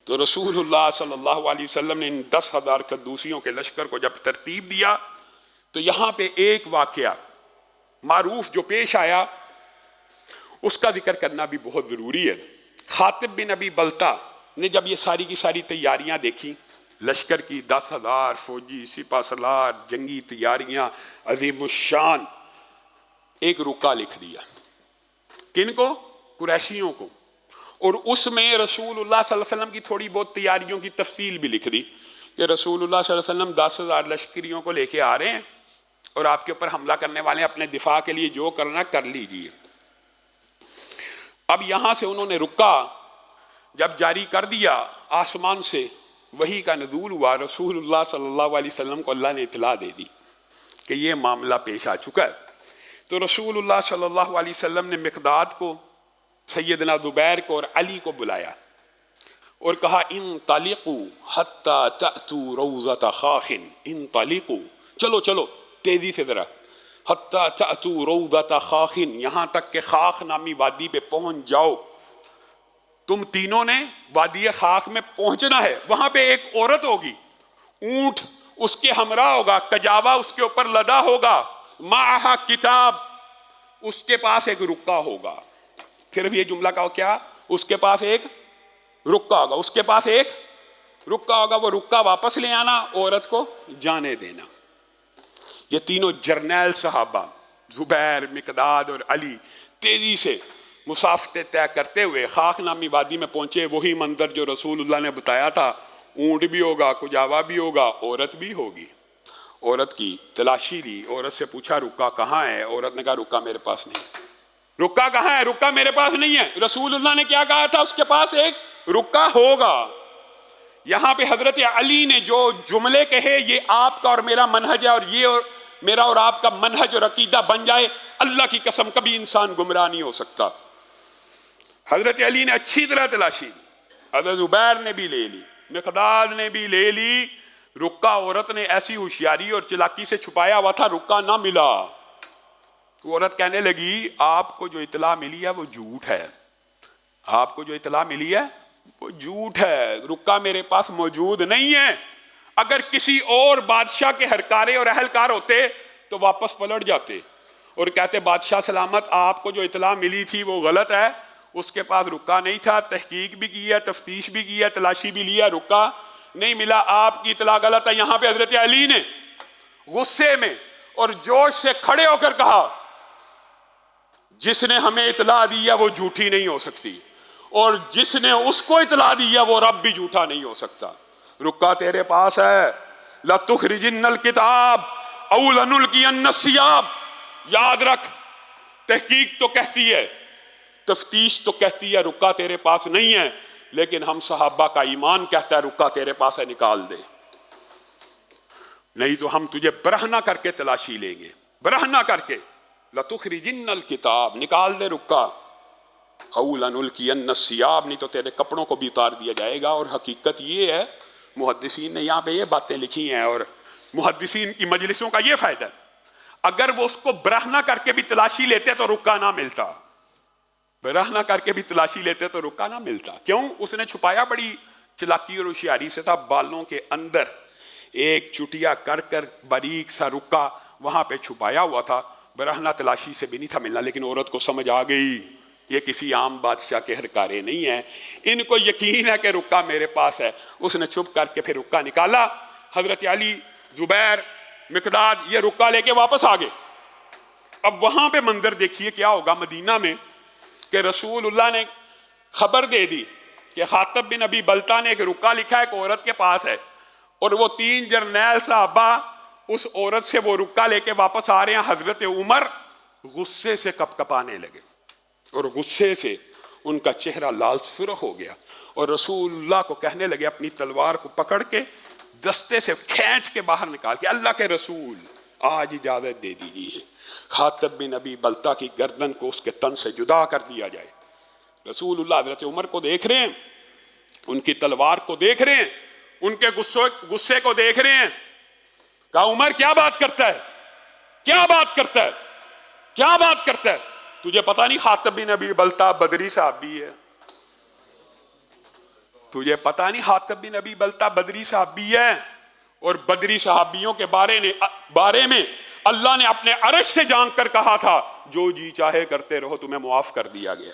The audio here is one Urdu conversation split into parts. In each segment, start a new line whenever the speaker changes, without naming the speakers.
تو رسول اللہ صلی اللہ علیہ وسلم نے ان 10,000 قدوسیوں کے لشکر کو جب ترتیب دیا تو یہاں پہ ایک واقعہ معروف جو پیش آیا اس کا ذکر کرنا بھی بہت ضروری ہے۔ خاطب بن ابی بلتا نے جب یہ ساری کی ساری تیاریاں دیکھی، لشکر کی 10,000 فوجی، سپہ سالار، جنگی تیاریاں عظیم الشان، ایک رکا لکھ دیا۔ کن کو؟ قریشیوں کو۔ اور اس میں رسول اللہ صلی اللہ علیہ وسلم کی تھوڑی بہت تیاریوں کی تفصیل بھی لکھ دی کہ رسول اللہ صلی اللہ علیہ وسلم 10,000 لشکریوں کو لے کے آ رہے ہیں اور آپ کے اوپر حملہ کرنے والے ہیں، اپنے دفاع کے لیے جو کرنا کر لیجیے۔ اب یہاں سے انہوں نے رکا جب جاری کر دیا، آسمان سے وحی کا نزول ہوا، رسول اللہ صلی اللہ علیہ وسلم کو اللہ نے اطلاع دے دی کہ یہ معاملہ پیش آ چکا ہے۔ تو رسول اللہ صلی اللہ علیہ وسلم نے مقداد کو، سیدنا زبیر کو اور علی کو بلایا اور کہا انطلقوا حتی تأتوا روضۃ خاخ، انطلقوا، چلو چلو تیزی سے ذرا، حتی تأتوا روضۃ خاخ، یہاں تک کہ خاخ نامی وادی پہ پہنچ جاؤ۔ تم تینوں نے وادی خاخ میں پہنچنا ہے، وہاں پہ ایک عورت ہوگی، اونٹ اس کے ہمراہ ہوگا، کجاوا اس کے اوپر لدا ہوگا، معہا کتاب، اس کے پاس ایک رکا ہوگا۔ صرف یہ جملہ کہو کیا؟ اس کے پاس ایک رکا ہوگا، اس کے پاس ایک رکا ہوگا، وہ رکا واپس لے آنا، عورت کو جانے دینا۔ یہ تینوں جرنیل صحابہ زبیر، مقداد اور علی تیزی سے مسافتیں طے کرتے ہوئے خاخ نامی وادی میں پہنچے۔ وہی منظر جو رسول اللہ نے بتایا تھا، اونٹ بھی ہوگا، کجاوا بھی ہوگا، عورت بھی ہوگی۔ عورت کی تلاشی لی، عورت سے پوچھا رکا کہاں ہے؟ عورت نے کہا رکا میرے پاس نہیں۔ رکا کہاں ہے؟ رکا میرے پاس نہیں ہے۔ رسول اللہ نے کیا کہا تھا؟ اس کے پاس ایک رکا ہوگا۔ یہاں پہ حضرت علی نے جو جملے کہے، یہ آپ کا اور میرا منہج ہے، اور یہ اور میرا اور آپ کا منہج اور عقیدہ بن جائے، اللہ کی قسم کبھی انسان گمراہ نہیں ہو سکتا۔ حضرت علی نے اچھی طرح تلاشی لی، حضرت زبیر نے بھی لے لی، مقداد نے بھی لے لی، رکا عورت نے ایسی ہوشیاری اور چلاکی سے چھپایا ہوا تھا، رکا نہ ملا۔ عورت کہنے لگی آپ کو جو اطلاع ملی ہے وہ جھوٹ ہے، آپ کو جو اطلاع ملی ہے وہ جھوٹ ہے، رکا میرے پاس موجود نہیں ہے۔ اگر کسی اور بادشاہ کے ہرکارے اور اہلکار ہوتے تو واپس پلٹ جاتے اور کہتے بادشاہ سلامت، آپ کو جو اطلاع ملی تھی وہ غلط ہے، اس کے پاس رکا نہیں تھا، تحقیق بھی کی ہے، تفتیش بھی کی ہے، تلاشی بھی لیا، رکا نہیں ملا، آپ کی اطلاع غلط ہے۔ یہاں پہ حضرت علی نے غصے میں اور جوش سے کھڑے ہو کر کہا جس نے ہمیں اطلاع دی ہے وہ جھوٹی نہیں ہو سکتی، اور جس نے اس کو اطلاع دی ہے وہ رب بھی جھوٹا نہیں ہو سکتا۔ رکا تیرے پاس ہے، لَتُخْرِجِنَّ الْكِتَابَ أَوْ لَنُلْقِيَنَّ الثِّيَابَ، یاد رکھ، تحقیق تو کہتی ہے، تفتیش تو کہتی ہے رکا تیرے پاس نہیں ہے، لیکن ہم صحابہ کا ایمان کہتا ہے رکا تیرے پاس ہے، نکال دے، نہیں تو ہم تجھے برہنہ کر کے تلاشی لیں گے، برہنہ کر کے۔ لَتُخْرِجِنَّ الْكِتَابَ، نکال دے رکا، أَوْ لَنُلْقِيَنَّ الثِّيَابَ، نہیں تو تیرے کپڑوں کو بھی اتار دیا جائے گا۔ اور حقیقت یہ ہے، محدثین نے یہاں پہ یہ باتیں لکھی ہیں، اور محدثین کی مجلسوں کا یہ فائدہ ہے، اگر وہ اس کو برہنہ کر کے بھی تلاشی لیتے تو رکا نہ ملتا، برہنہ کر کے بھی تلاشی لیتے تو رکا نہ ملتا۔ کیوں؟ اس نے چھپایا بڑی چلاکی اور ہوشیاری سے تھا، بالوں کے اندر ایک چٹیا کر کر باریک سا رکا وہاں پہ چھپایا ہوا تھا، برہنہ تلاشی سے بھی نہیں تھا ملنا۔ لیکن عورت کو سمجھ آ گئی یہ کسی عام بادشاہ کے ہرکارے نہیں ہیں، ان کو یقین ہے کہ رکا میرے پاس ہے۔ اس نے چھپ کر کے پھر رکا نکالا، حضرت علی، زبیر، مقداد یہ رکا لے کے واپس آ گئے۔ اب وہاں پہ منظر دیکھیے کیا ہوگا مدینہ میں، کہ رسول اللہ نے خبر دے دی کہ خاطب بن ابی بلتا نے ایک رکا لکھا ہے، ایک عورت کے پاس ہے، اور وہ 3 جرنیل صحابہ اس عورت سے وہ رکا لے کے واپس آ رہے ہیں۔ حضرت عمر غصے سے کپ کپانے لگے، اور غصے سے ان کا چہرہ لال سرخ ہو گیا، اور رسول اللہ کو کہنے لگے اپنی تلوار کو پکڑ کے دستے سے کھینچ کے باہر نکال کے، اللہ کے رسول آج اجازت دے دیجیے خاطب بن ابی بلتا کی گردن کو اس کے تن سے جدا کر دیا جائے۔ رسول اللہ حضرت عمر کو دیکھ رہے ہیں، ان کی تلوار کو دیکھ رہے ہیں، ان کے غصے کو دیکھ رہے ہیں۔ کہا عمر کیا بات کرتا ہے، کیا بات کرتا ہے، کیا بات کرتا ہے؟ تجھے پتا نہیں خاطب بن ابی بلتا بدری صحابی ہے؟ تجھے پتہ نہیں حاتب بن ابی بلتہ بدری صحابی ہے، اور بدری صحابیوں کے بارے میں اللہ نے اپنے عرش سے جانک کر کہا تھا جو جی چاہے کرتے رہو تمہیں معاف کر دیا گیا۔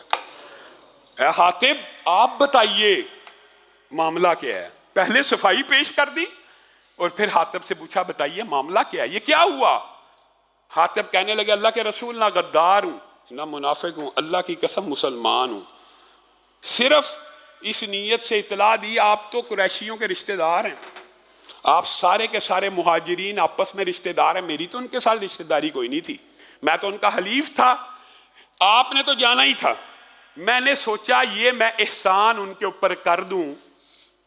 اے حاتب آپ بتائیے معاملہ کیا ہے؟ پہلے صفائی پیش کر دی اور پھر حاتب سے پوچھا بتائیے معاملہ کیا ہے، یہ کیا ہوا؟ حاتب کہنے لگے اللہ کے رسول نہ غدار ہوں نہ منافق ہوں، اللہ کی قسم مسلمان ہوں، صرف اس نیت سے اطلاع دی آپ تو قریشیوں کے رشتہ دار ہیں، آپ سارے کے سارے مہاجرین آپس میں رشتہ دار ہیں، میری تو ان کے ساتھ رشتہ داری کوئی نہیں تھی، میں تو ان کا حلیف تھا، آپ نے تو جانا ہی تھا، میں نے سوچا یہ میں احسان ان کے اوپر کر دوں،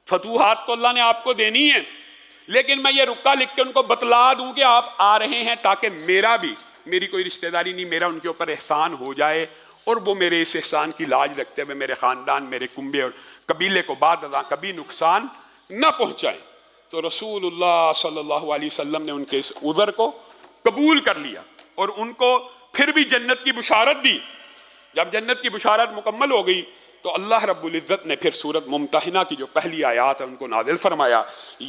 فتوحات تو اللہ نے آپ کو دینی ہے، لیکن میں یہ رکا لکھ کے ان کو بتلا دوں کہ آپ آ رہے ہیں تاکہ میری کوئی رشتہ داری نہیں، میرا ان کے اوپر احسان ہو جائے اور وہ میرے اس احسان کی لاج رکھتے ہوئے میرے خاندان، میرے کنبے اور قبیلے کو بعد ازاں کبھی نقصان نہ پہنچائیں۔ تو رسول اللہ صلی اللہ علیہ وسلم نے ان کے اس عذر کو قبول کر لیا اور ان کو پھر بھی جنت کی بشارت دی۔ جب جنت کی بشارت مکمل ہو گئی تو اللہ رب العزت نے پھر سورۃ ممتحنہ کی جو پہلی آیات ہے ان کو نازل فرمایا،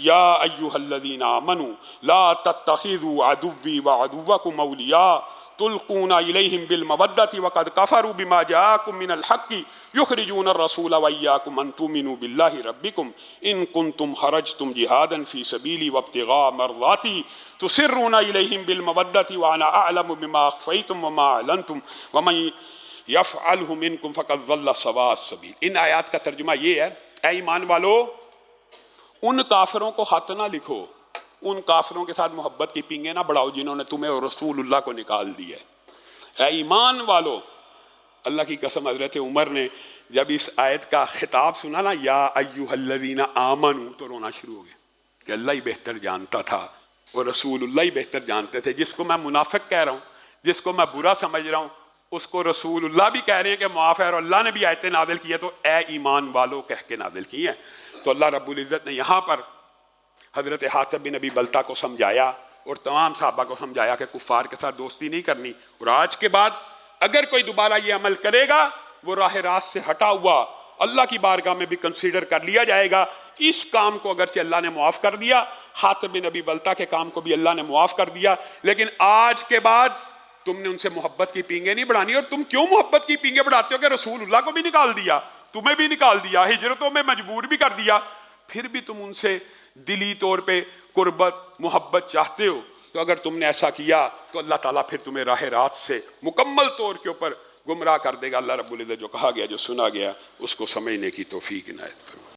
یا ایھا الذین آمنوا لا تتخذوا عدوی وعدوکم اولیاء تلقون الیہم بالمودۃ وقد کفروا بما جاءکم من الحق یخرجون الرسول وایاکم ان تؤمنوا باللہ ربکم ان کنتم خرجتم جہادا فی سبیلی وابتغاء مرضاتی تسرون الیہم بالمودۃ وانا اعلم بما اخفیتم وما اعلنتم ومن یفعلہ منکم فقد ضل سواء السبیل۔ ان آیات کا ترجمہ یہ ہے، اے ایمان والو ان کافروں کو خط نہ لکھو، ان کافروں کے ساتھ محبت کی پینگیں نہ بڑھاؤ جنہوں نے تمہیں اور رسول اللہ کو نکال دیا ہے۔ اے ایمان والو، اللہ کی قسم حضرت عمر نے جب اس آیت کا خطاب سنا نا یا ایھا الذین آمنوا تو رونا شروع ہو گیا کہ اللہ ہی بہتر جانتا تھا اور رسول اللہ ہی بہتر جانتے تھے، جس کو میں منافق کہہ رہا ہوں، جس کو میں برا سمجھ رہا ہوں، اس کو رسول اللہ بھی کہہ رہے ہیں کہ معاف ہے، اور اللہ نے بھی آیتیں نازل کی ہے تو اے ایمان والو کہہ کے نازل کی ہیں۔ تو اللہ رب العزت نے یہاں پر حضرت حاتب بن ابی بلتہ کو سمجھایا اور تمام صحابہ کو سمجھایا کہ کفار کے ساتھ دوستی نہیں کرنی، اور آج کے بعد اگر کوئی دوبارہ یہ عمل کرے گا وہ راہ راست سے ہٹا ہوا اللہ کی بارگاہ میں بھی کنسیڈر کر لیا جائے گا۔ اس کام کو اگرچہ اللہ نے معاف کر دیا، حاتب بن ابی بلتہ کے کام کو بھی اللہ نے معاف کر دیا، لیکن آج کے بعد تم نے ان سے محبت کی پینگیں نہیں بڑھانی۔ اور تم کیوں محبت کی پینگیں بڑھاتے ہو کہ رسول اللہ کو بھی نکال دیا، تمہیں بھی نکال دیا، ہجرتوں میں مجبور بھی کر دیا، پھر بھی تم ان سے دلی طور پہ قربت محبت چاہتے ہو؟ تو اگر تم نے ایسا کیا تو اللہ تعالیٰ پھر تمہیں راہ راست سے مکمل طور کے اوپر گمراہ کر دے گا۔ اللہ رب العزت جو کہا گیا جو سنا گیا اس کو سمجھنے کی توفیق عنایت فرمائے۔